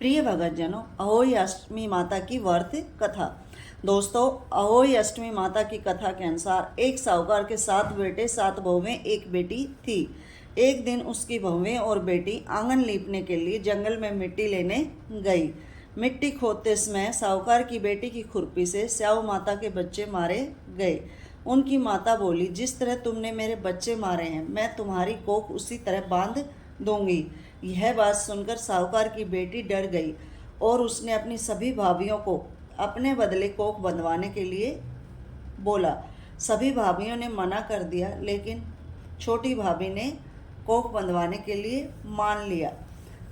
प्रिय भगतजनों, अहोई अष्टमी माता की व्रत कथा। दोस्तों, अहोई अष्टमी माता की कथा के अनुसार एक साहूकार के 7 बेटे 7 बहुएं एक बेटी थी। एक दिन उसकी बहुएं और बेटी आंगन लीपने के लिए जंगल में मिट्टी लेने गई। मिट्टी खोदते समय साहूकार की बेटी की खुरपी से स्याऊ माता के बच्चे मारे गए। उनकी माता बोली, जिस तरह तुमने मेरे बच्चे मारे हैं, मैं तुम्हारी कोख उसी तरह बांध दूंगी। यह बात सुनकर साहूकार की बेटी डर गई और उसने अपनी सभी भाभियों को अपने बदले कोख बंधवाने के लिए बोला। सभी भाभियों ने मना कर दिया, लेकिन छोटी भाभी ने कोख बंधवाने के लिए मान लिया।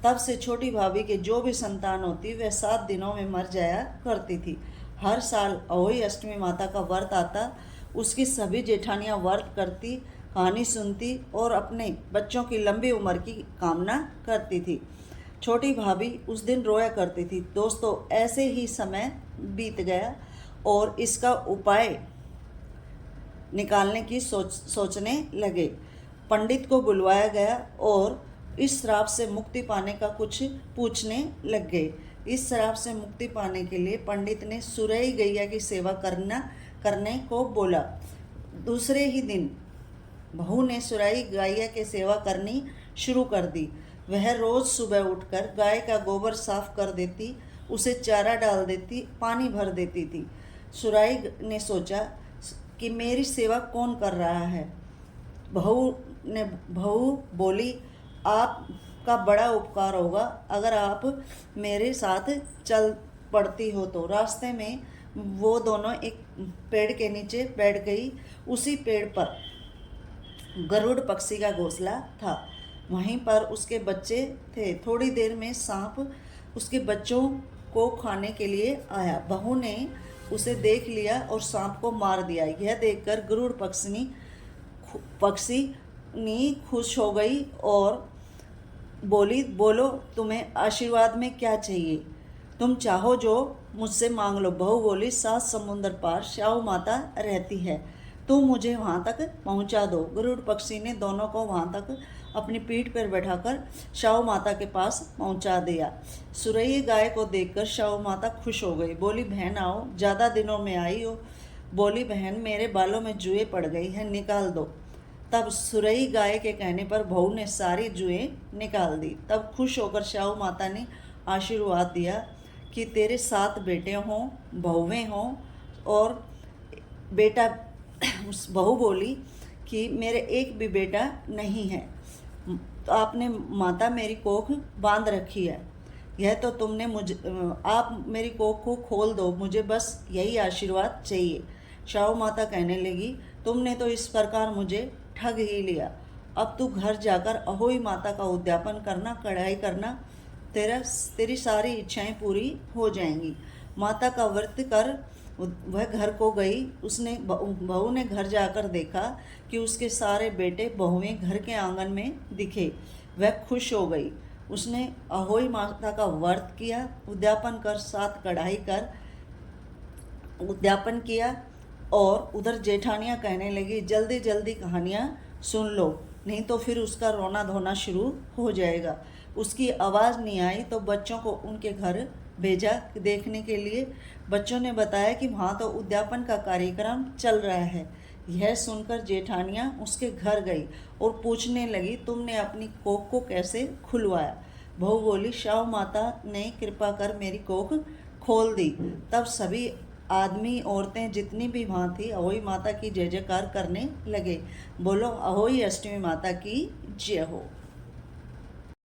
तब से छोटी भाभी के जो भी संतान होती वह 7 दिनों में मर जाया करती थी। हर साल अहोई अष्टमी माता का व्रत आता, उसकी सभी जेठानियां व्रत करती, कहानी सुनती और अपने बच्चों की लंबी उम्र की कामना करती थी। छोटी भाभी उस दिन रोया करती थी। दोस्तों, ऐसे ही समय बीत गया और इसका उपाय निकालने की सोचने लगे। पंडित को बुलवाया गया और इस श्राप से मुक्ति पाने का कुछ पूछने लग गए। इस श्राप से मुक्ति पाने के लिए पंडित ने सुरई गैया की सेवा करने को बोला। दूसरे ही दिन बहू ने सुराई गैया की सेवा करनी शुरू कर दी। वह रोज सुबह उठकर गाय का गोबर साफ कर देती, उसे चारा डाल देती, पानी भर देती थी। सुराई ने सोचा कि मेरी सेवा कौन कर रहा है। बहू बोली, आपका बड़ा उपकार होगा अगर आप मेरे साथ चल पड़ती हो तो। रास्ते में वो दोनों एक पेड़ के नीचे बैठ गई। उसी पेड़ पर गरुड़ पक्षी का घोंसला था। वहीं पर उसके बच्चे थे। थोड़ी देर में सांप उसके बच्चों को खाने के लिए आया। बहू ने उसे देख लिया और सांप को मार दिया। यह देखकर गरुड़ पक्षी खुश हो गई और बोली, बोलो तुम्हें आशीर्वाद में क्या चाहिए, तुम चाहो जो मुझसे मांग लो। बहू बोली, 7 समुंदर पार स्याऊ माता रहती है, तुम मुझे वहाँ तक पहुँचा दो। गरुड़ पक्षी ने दोनों को वहाँ तक अपनी पीठ पर बैठाकर स्याऊ माता के पास पहुँचा दिया। सुरई गाय को देखकर स्याऊ माता खुश हो गई। बोली, बहन आओ, ज़्यादा दिनों में आई हो। बोली, बहन मेरे बालों में जुएँ पड़ गई हैं, निकाल दो। तब सुरई गाय के कहने पर बहू ने सारी जुएँ निकाल दी। तब खुश होकर स्याऊ माता ने आशीर्वाद दिया कि तेरे 7 बेटे हों, बहुएं हों और बेटा। उस बहू बोली कि मेरे एक भी बेटा नहीं है, तो आपने माता मेरी कोख बांध रखी है, यह तो तुमने आप मेरी कोख को खोल दो, मुझे बस यही आशीर्वाद चाहिए। स्याऊ माता कहने लगी, तुमने तो इस प्रकार मुझे ठग ही लिया। अब तू घर जाकर अहोई माता का उद्यापन करना, कढ़ाई करना, तेरी सारी इच्छाएं पूरी हो जाएंगी। माता का व्रत कर वह घर को गई। उसने बहू ने घर जाकर देखा कि उसके सारे बेटे बहुएं घर के आंगन में दिखे। वह खुश हो गई। उसने अहोई माता का व्रत किया, उद्यापन कर 7 कढ़ाई कर उद्यापन किया। और उधर जेठानियाँ कहने लगी, जल्दी जल्दी कहानियाँ सुन लो, नहीं तो फिर उसका रोना धोना शुरू हो जाएगा। उसकी आवाज़ नहीं आई तो बच्चों को उनके घर भेजा देखने के लिए। बच्चों ने बताया कि वहाँ तो उद्यापन का कार्यक्रम चल रहा है। यह सुनकर जेठानियाँ उसके घर गई और पूछने लगी, तुमने अपनी कोख को कैसे खुलवाया। बहू बोली, स्याऊ माता ने कृपा कर मेरी कोख खोल दी। तब सभी आदमी औरतें जितनी भी वहाँ थी अहोई माता की जय जयकार करने लगे। बोलो, अहोई अष्टमी माता की जय हो।